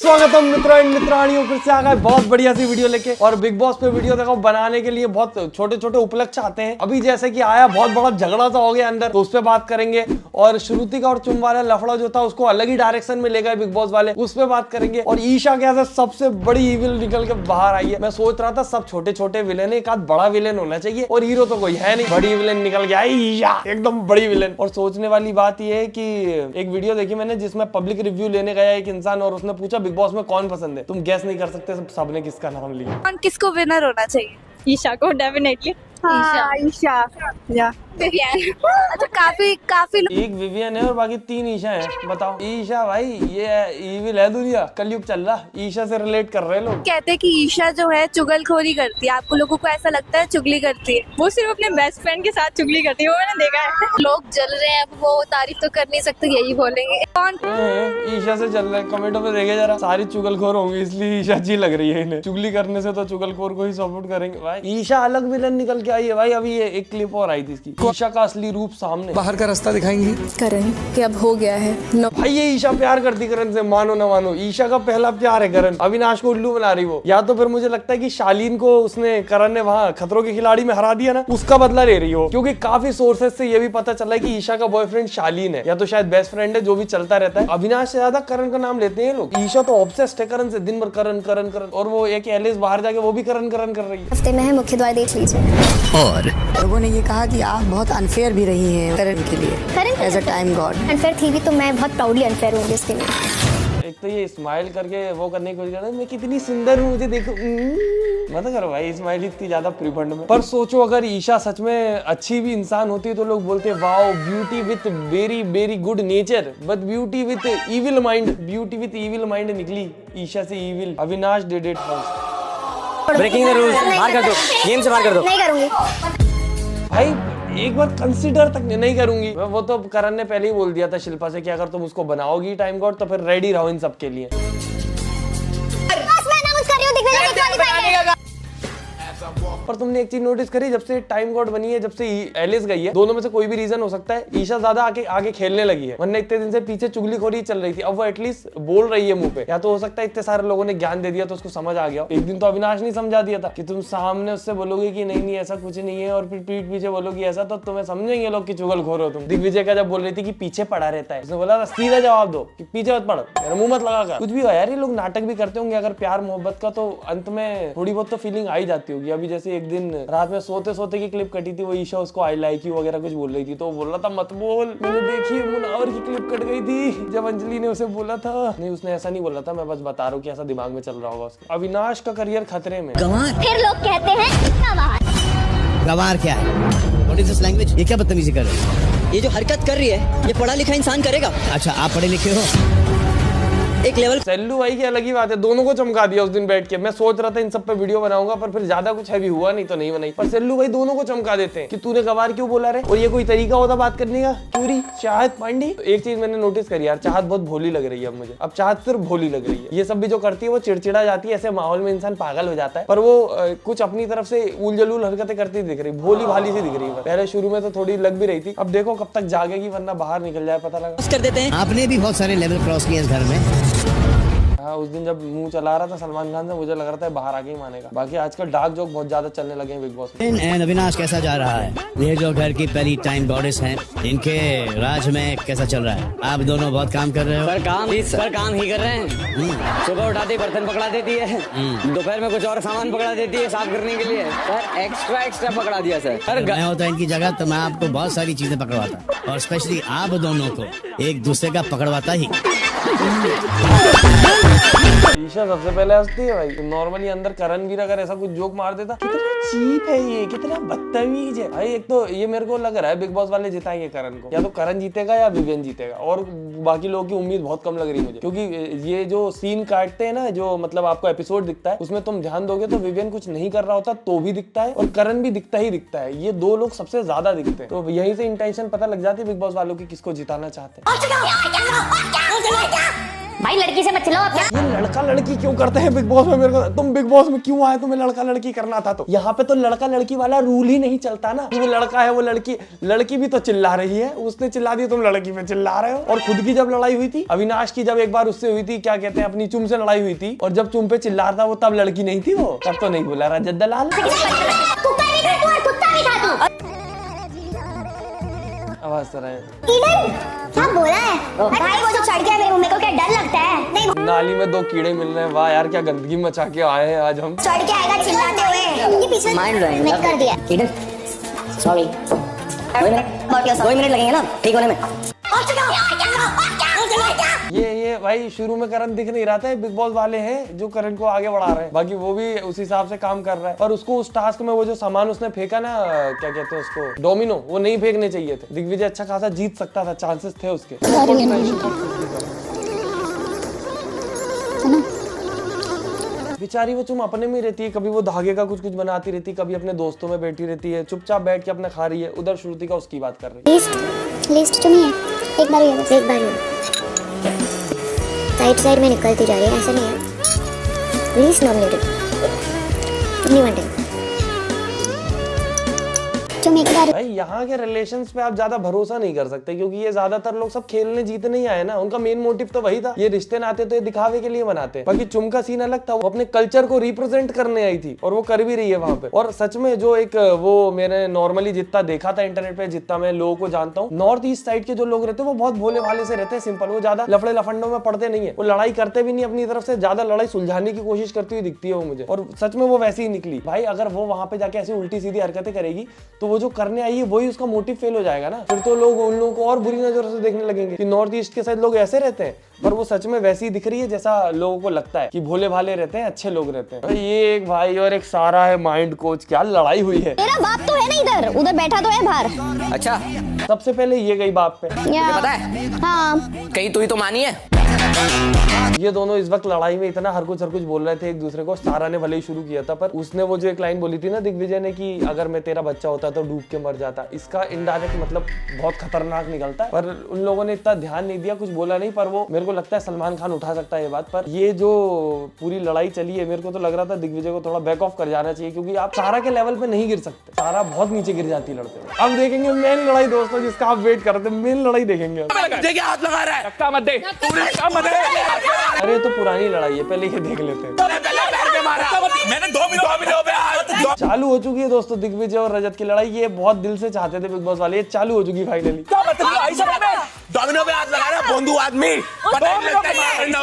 स्वागतम मित्रों एंड मित्राणियों, फिर से आ गए बहुत बढ़िया सी वीडियो लेके। और बिग बॉस पे वीडियो देखो बनाने के लिए बहुत छोटे छोटे उपलक्ष्य आते हैं। अभी जैसे कि आया बहुत बड़ा झगड़ा सा हो गया अंदर, तो उस पे बात करेंगे। और श्रुति का और चुम वाला लफड़ा जो था उसको अलग ही डायरेक्शन में ले गए बिग बॉस वाले, उस पे बात करेंगे। और ईशा कैसे सबसे बड़ी इविल निकल के बाहर आई है। मैं सोच रहा था सब छोटे छोटे विलेन है, एक आध बड़ा विलेन होना चाहिए और हीरो तो कोई है नहीं, बड़ी विलेन निकल गया ईशा, एकदम बड़ी विलेन। और सोचने वाली बात यह है कि एक वीडियो देखी मैंने जिसमें पब्लिक रिव्यू लेने गया एक इंसान और उसने पूछा बिग बॉस में कौन पसंद है। तुम गैस नहीं कर सकते सबने किसका नाम लिया। किसको विनर होना चाहिए? ईशा को डेफिनेटली। ईशा या अच्छा काफी एक विवियन है और बाकी 3 ईशा हैं। बताओ ईशा भाई ये इविल है, दुनिया कलयुग चल रहा, ईशा से रिलेट कर रहे हैं लोग। कहते हैं कि ईशा जो है चुगलखोरी करती है। आपको लोगों को ऐसा लगता है चुगली करती है? वो सिर्फ अपने बेस्ट फ्रेंड के साथ चुगली करती है, वो मैंने देखा है। लोग जल रहे हैं, अब वो तारीफ तो कर नहीं सकते, यही बोलेंगे। कौन ईशा से चल रहा है, कमेंटों में देखे जरा, सारी चुगलखोर होंगी इसलिए ईशा अच्छी लग रही है इन्हें। चुगली करने से तो चुगलखोर को ही सपोर्ट करेंगे भाई। ईशा अलग विलन निकल के आई है भाई। अभी ये एक क्लिप और आई थी इसकी, ईशा का असली रूप सामने, बाहर का रास्ता दिखाएंगी करण कि अब हो गया है भाई। ये ईशा प्यार करती करण से, मानो ना मानो ईशा का पहला प्यार है करण। अविनाश को उल्लू बना रही वो, या तो फिर मुझे लगता है कि शालीन को उसने करण ने वहां खतरों के खिलाड़ी में हरा दिया ना, उसका बदला ले रही हो। क्योंकि काफी सोर्सेज से ये भी पता चला है कि ईशा का बॉयफ्रेंड शालीन है, या तो शायद बेस्ट फ्रेंड है, जो भी चलता रहता है। अविनाश से ज्यादा करण का नाम लेते हैं लोग। ईशा तो ऑब्सेस्ड है करण से, दिन भर करण करण करण। और वो एक एलिस बाहर जाके वो भी करण करण कर रही है। हफ्ते में है, मुख्य द्वार देख लीजिए। और लोगों ने ये कहा कि आप बहुत अनफेयर भी रही हैं करण के लिए, as a time god. Unfair थी भी तो मैं बहुत प्राउडली अनफेयर हूँ इसके लिए। एक तो ये स्माइल करके वो करने की कोशिश कर रहा है, मैं कितनी सुंदर हूँ मुझे देखो। मत करो भाई स्माइल इतनी ज्यादा प्रीफंड में। पर सोचो अगर ईशा सच में अच्छी भी इंसान होती तो लोग बोलते wow beauty with very very good nature, but beauty with evil mind, beauty with evil mind निकली ईशा से evil. Avinash did it first. Breaking the rules, बाहर कर दो, गेम से बाहर कर दो। नहीं करूंगी भाई एक बार कंसिडर तक नहीं करूंगी। वो तो करण ने पहले ही बोल दिया था शिल्पा से कि अगर तुम उसको बनाओगी टाइम गॉड तो फिर रेडी रहो इन सब के लिए। पर तुमने एक चीज नोटिस करी, जब से टाइम गॉड बनी है, जब से एलिस गई है, दोनों में से कोई भी रीजन हो सकता है, ईशा ज्यादा आगे खेलने लगी है। वरना इतने दिन से पीछे चुगलीखोरी चल रही थी, अब वो एटलीस्ट बोल रही है मुंह पे। या तो हो सकता है इतने सारे लोगों ने ज्ञान दे दिया तो उसको समझ आ गया। एक दिन तो अविनाश नहीं समझा दिया था कि तुम सामने उससे बोलोगे कि नहीं ऐसा कुछ नहीं है, और फिर पीठ पीछे बोलोगी ऐसा, तो तुम्हें समझेंगे लोग कि चुगलखोर हो तुम। दिग्विजय का जब बोल रही थी कि पीछे पड़ा रहता है, उसने बोला सीधा जवाब दो कि पीछे मत पड़ो, मेरा मुंह मत लगा कर। कुछ भी हो यार, ये लोग नाटक भी करते होंगे अगर प्यार मोहब्बत का, तो अंत में थोड़ी बहुत तो फीलिंग आ ही जाती होगी। अभी जैसे एक दिन रात में सोते सोते की क्लिप कटी थी, वो ईशा उसको आई लाइक यू वगैरह कुछ बोल रही थी, तो वो बोल रहा था मत बोल। मैंने देखी मुनावर की क्लिप कट गई थी जब अंजलि ने उसे बोला था। नहीं उसने ऐसा नहीं बोला था, मैं बस बता रहा हूँ कि ऐसा दिमाग में चल रहा होगा उसके। अविनाश का करियर खतरे में। फिर लोग कहते हैं गवार क्या है? What is this language? ये क्या बदतमीजी कर रही है? ये जो हरकत कर रही है ये पढ़ा लिखा इंसान करेगा? अच्छा आप पढ़े लिखे हो एक लेवल। सेल्लू भाई की अलग ही बात है, दोनों को चमका दिया उस दिन बैठ के। मैं सोच रहा था इन सब पे वीडियो बनाऊंगा, पर फिर ज्यादा कुछ हैवी हुआ नहीं तो नहीं बनाई। पर सेल्लू भाई दोनों को चमका देते हैं कि तूने गवार क्यों बोला रे, और ये कोई तरीका होता बात करने का? क्यूरी चाहत पांडी। तो एक चीज मैंने नोटिस करी यार, चाहत बहुत भोली लग रही है अब मुझे। अब चाहत सिर्फ भोली लग रही है। ये सब भी जो करती है वो चिड़चिड़ा जाती है, ऐसे माहौल में इंसान पागल हो जाता है। पर वो कुछ अपनी तरफ से उल जलूल हरकतें करती दिख रही, भोली भाली सी दिख रही है। पहले शुरू में तो थोड़ी लग भी रही थी, अब देखो कब तक जागेगी, वरना बाहर निकल जाए पता लगा। कर देते हैं। आपने भी बहुत सारे लेवल क्रॉस किए इस घर में। हाँ उस दिन जब मुंह चला रहा था सलमान खान से, मुझे लग रहा था बाहर आके ही मानेगा। बाकी आजकल डार्क जोक बहुत ज्यादा चलने लगे हैं बिग बॉस में। एंड अविनाश कैसा जा रहा है? ये जो घर की पहली टाइम गॉडेस हैं, इनके राज में कैसा चल रहा है? आप दोनों बहुत काम कर रहे हो। सर काम ही कर रहे हैं। सुबह उठाते बर्तन पकड़ा देती है, दोपहर में कुछ और सामान पकड़ा देती है साफ करने के लिए। सर एक्स्ट्रा पकड़ा दिया सर। मैं होता इनकी जगह तो मैं आपको बहुत सारी चीजें पकड़वाता, और स्पेशली आप दोनों को एक दूसरे का पकड़वाता ही। ईशा सबसे पहले हंसती है भाई। नॉर्मली अंदर करणवीर अगर ऐसा कुछ जोक मार देता, कितना चीप है ये, कितना बदतमीज है भाई। एक तो ये मेरे को लग रहा है बिग बॉस वाले जिताएंगे करण को, या तो करण जीतेगा या विवियन जीतेगा। और बाकी लोगों की उम्मीद बहुत कम लग रही है मुझे, क्योंकि ये जो सीन काटते हैं ना, जो मतलब आपको एपिसोड दिखता है, उसमें तुम ध्यान दोगे तो विवियन कुछ नहीं कर रहा होता तो भी दिखता है, और करण भी दिखता ही दिखता है। ये दो लोग सबसे ज्यादा दिखते हैं, तो यहीं से इंटेंशन पता लग जाती है बिग बॉस वालों की किसको जिताना चाहते हैं। भाई लड़की से मत चिल्लाओ आप क्या? ये लड़का लड़की क्यों करते हैं बिग बॉस में? मेरे को तुम बिग बॉस में क्यों आए? तुम्हें लड़का लड़की करना था तो यहाँ पे तो लड़का लड़की वाला रूल ही नहीं चलता ना कि वो लड़का है वो लड़की भी तो चिल्ला रही है, उसने चिल्ला दी, तुम लड़की पे चिल्ला रहे हो। और खुद की जब लड़ाई हुई थी अविनाश की, जब एक बार उससे हुई थी, क्या कहते हैं, अपनी चुम से लड़ाई हुई थी, और जब चुम पे चिल्ला रहा था वो तब लड़की नहीं थी, वो तब तो नहीं बोला रजत दलाल। आवाज तो रहे क्या बोला है भाई? वो जो चढ़ गया मेरे मुंह में, को क्या डर लगता है? नहीं नाली में 2 कीड़े मिल रहे हैं। वाह यार क्या गंदगी मचा के आए हैं आज हम। चढ़ के आएगा चिल्लाते हुए। ये पीछे माइंड मिस कर दिया। ईडन सॉरी, 2 मिनट लगेंगे ना ठीक होने में। ये भाई शुरू में करण दिख नहीं रहा था, बिग बॉस वाले हैं जो करण को आगे बढ़ा रहे हैं, बाकी वो भी उस हिसाब से काम कर रहा है। पर उसको उस टास्क में वो जो सामान उसने फेंका ना, क्या कहते हैं उसको, डोमिनो, वो नहीं फेंकने चाहिए थे। दिग्विजय अच्छा खासा जीत सकता था, चांसेस थे उसके। बेचारी वो चुम अपने में रहती है, कभी वो धागे का कुछ बनाती रहती है, कभी अपने दोस्तों में बैठी रहती है, चुपचाप बैठ के अपना खा रही है। उधर श्रुति का उसकी बात कर रही है। लिस्ट तो नहीं है, एक बार साइड में निकलती जा रही है, ऐसा नहीं है। लीस्ट नॉमिनेटेड तुम नहीं वांटेड। तुम एक बार भाई यहाँ के रिलेशंस पे आप ज्यादा भरोसा नहीं कर सकते, क्योंकि ये ज्यादातर लोग सब खेलने जीतने नहीं आए ना। उनका मेन मोटिव तो वही था, ये रिश्ते नाते तो ये दिखावे के लिए बनाते हैं। बाकी चुम का सीन अलग था, वो अपने कल्चर को रिप्रेजेंट करने आई थी और वो कर भी रही है वहां पे। और सच में जो एक वो मैंने नॉर्मली जितना देखा था इंटरनेट पे, जितना मैं लोगों को जानता हूँ, नॉर्थ ईस्ट साइड के जो लोग रहते हैं वो बहुत भोले भाले से रहते हैं, सिंपल। वो ज्यादा लफड़े लफंडों में पड़ते नहीं है, वो लड़ाई करते भी नहीं अपनी तरफ से, ज्यादा लड़ाई सुलझाने की कोशिश करती हुई दिखती है वो मुझे। और सच में वो वैसी ही निकली भाई। अगर वो वहां पे जाके ऐसी उल्टी सीधी हरकतें करेगी तो वो जो करने आई है वही उसका मोटिव फेल हो जाएगा ना। फिर तो लोग उन लोगों को और बुरी नजरों से देखने लगेंगे कि नॉर्थ ईस्ट के साइड लोग ऐसे रहते हैं। पर वो सच में वैसी दिख रही है जैसा लोगों को लगता है कि भोले भाले रहते हैं, अच्छे लोग रहते हैं। ये एक भाई और एक सारा है माइंड कोच, क्या लड़ाई हुई है। तेरा बाप तो है ना इधर, उधर बैठा तो है बाहर। अच्छा सबसे पहले ये गई बाप पे, पता है हाँ कहीं तू ही तो मानी है। ये दोनों इस वक्त लड़ाई में इतना हर कुछ बोल रहे थे एक दूसरे को। सारा ने भले ही शुरू किया था, पर उसने वो जो एक लाइन बोली थी ना दिग्विजय ने कि अगर मैं तेरा बच्चा होता तो डूब के मर जाता, इसका इनडायरेक्ट मतलब बहुत खतरनाक निकलता है। पर उन लोगों ने इतना ध्यान नहीं दिया, कुछ बोला नहीं। पर वो मेरे को लगता है सलमान खान उठा सकता है ये बात। पर ये जो पूरी लड़ाई चली है, मेरे को तो लग रहा था दिग्विजय को थोड़ा बैक ऑफ कर जाना चाहिए, क्योंकि आप सारा के लेवल पे नहीं गिर सकते। सारा बहुत नीचे गिर जाती है लड़ते हुए। अब देखेंगे मेन लड़ाई दोस्तों, जिसका आप वेट कर रहे थे, मेन लड़ाई देखेंगे। हाथ लगा रहा है, धक्का मत दे, अरे तो पुरानी लड़ाई है, पहले ये देख लेते हैं। मैंने 2 मिनट चालू हो चुकी है दोस्तों दिग्विजय और रजत की लड़ाई। ये बहुत दिल से चाहते थे बिग बॉस वाले, ये चालू हो चुकी फाइनली। डोमिनो पे हाथ लगा रहा है, बोंदू आदमी।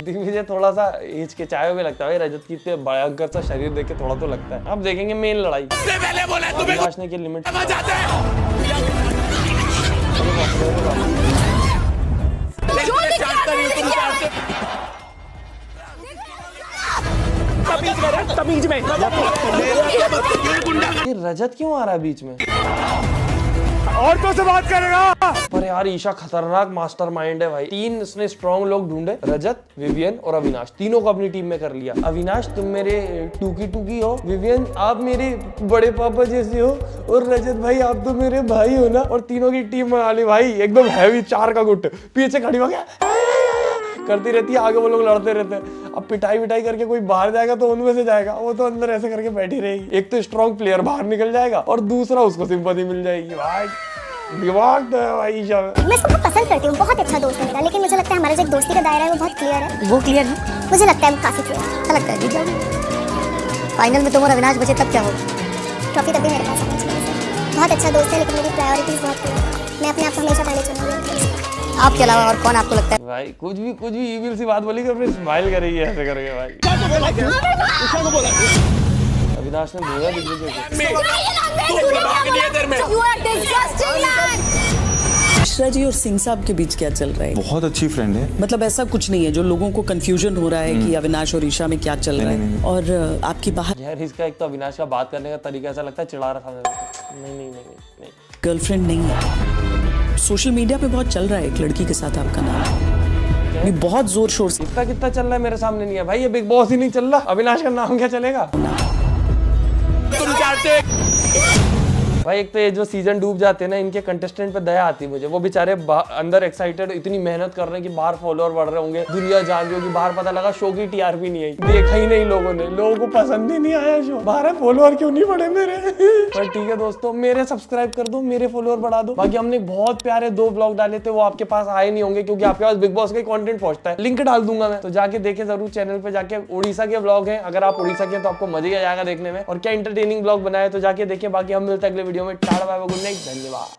दिग्विजय थोड़ा सा हिचकिचाए हुए लगता है, रजत की इतने भयंकर सा शरीर देख के थोड़ा तो लगता है। अब देखेंगे मेन लड़ाई। पहले बोला तुम्हें अविनाश ने की लिमिट तमीज में ये रजत क्यों आ रहा है बीच में? औरतों से बात करेगा। पर यार ईशा खतरनाक मास्टरमाइंड है भाई। 3 इसने स्ट्रॉन्ग लोग ढूंढे, रजत, विवियन और अविनाश, तीनों को अपनी टीम में कर लिया। अविनाश तुम मेरे टूकी हो, विवियन आप मेरे बड़े पापा जैसे हो, और रजत भाई आप तो मेरे भाई हो ना। और तीनों की टीम बना ली भाई, एकदम हैवी 4 का गुट। पीछे खड़ी हो गया करती रहती है, आगे वो लोग लड़ते रहते हैं। अब पिटाई करके कोई बाहर जाएगा तो उनमें से जाएगा, वो तो अंदर ऐसे करके बैठी रहेगी। एक तो स्ट्रॉन्ग प्लेयर बाहर निकल जाएगा और दूसरा उसको सिंपैथी मिल जाएगी। भाई दिमाग तो है भाई ईशा में। मैं इसको पसंद करती हूँ, बहुत अच्छा दोस्त है मेरा, लेकिन मुझे लगता है हमारा जो एक दोस्ती का दायरा है वो बहुत क्लियर है। वो क्लियर है, मुझे लगता है काफी क्लियर। अच्छा लगता है, जीत जाओगे फाइनल में तुम और अविनाश बचे तब क्या होगा? ट्रॉफी तब भी मेरे पास आनी चाहिए। बहुत अच्छा दोस्त है, लेकिन मेरी प्रायोरिटीज बहुत क्लियर है। मैं अपने आप को हमेशा पहले चुनूंगी। आपके अलावा और कौन आपको लगता है? भाई कुछ भी ईविल सी बात बोली कि अपने स्माइल करेगी ऐसे करके भाई। अविनाश ने बोला दिग्विजय मिश्रा जी और सिंह साहब के बीच क्या चल रहा है? बहुत अच्छी फ्रेंड है। मतलब ऐसा कुछ नहीं है जो लोगों को कंफ्यूजन हो रहा है कि अविनाश और ईशा में क्या चल रहा है? और आपकी बाहर यार इसका एक तो अविनाश का बात करने का तरीका ऐसा लगता है चिढ़ा रहा था मेरे को। नहीं गर्लफ्रेंड नहीं है। सोशल मीडिया पे बहुत चल रहा है एक लड़की के साथ आपका नाम, ये बहुत जोर शोर से। इतना कितना चल रहा है मेरे सामने नहीं है भाई, ये बिग बॉस ही नहीं चल रहा, अविनाश का नाम क्या चलेगा? भाई एक तो ये जो सीजन डूब जाते हैं ना, इनके कंटेस्टेंट पे दया आती है मुझे। वो बेचारे अंदर एक्साइटेड इतनी मेहनत कर रहे हैं कि बाहर फॉलोअर बढ़ रहे होंगे, दुनिया जान रही होगी, बाहर पता लगा शो की टीआरपी नहीं आई, देखा ही नहीं लोगों ने, लोगों को पसंद ही नहीं आया शो, बाहर फॉलोअर क्यों नहीं बढ़े मेरे। पर ठीक है दोस्तों, मेरे सब्सक्राइब कर दो, मेरे फॉलोअर बढ़ा दो। बाकी हमने बहुत प्यारे 2 व्लॉग डाले थे, वो आपके पास आए नहीं होंगे क्योंकि आपके पास बिग बॉस का कंटेंट पहुंचता है, लिंक डाल दूंगा मैं, तो जाके देखे जरूर चैनल पे जाके। उड़ीसा के व्लॉग हैं, अगर आप उड़ीसा के तो आपको मजा ही आ जाएगा देखने में, और क्या इंटरटेनिंग व्लॉग बनाए तो जाके देखिए। बाकी हम मिलते हैं अगले वीडियो में। Tata bye bye, good night, धन्यवाद।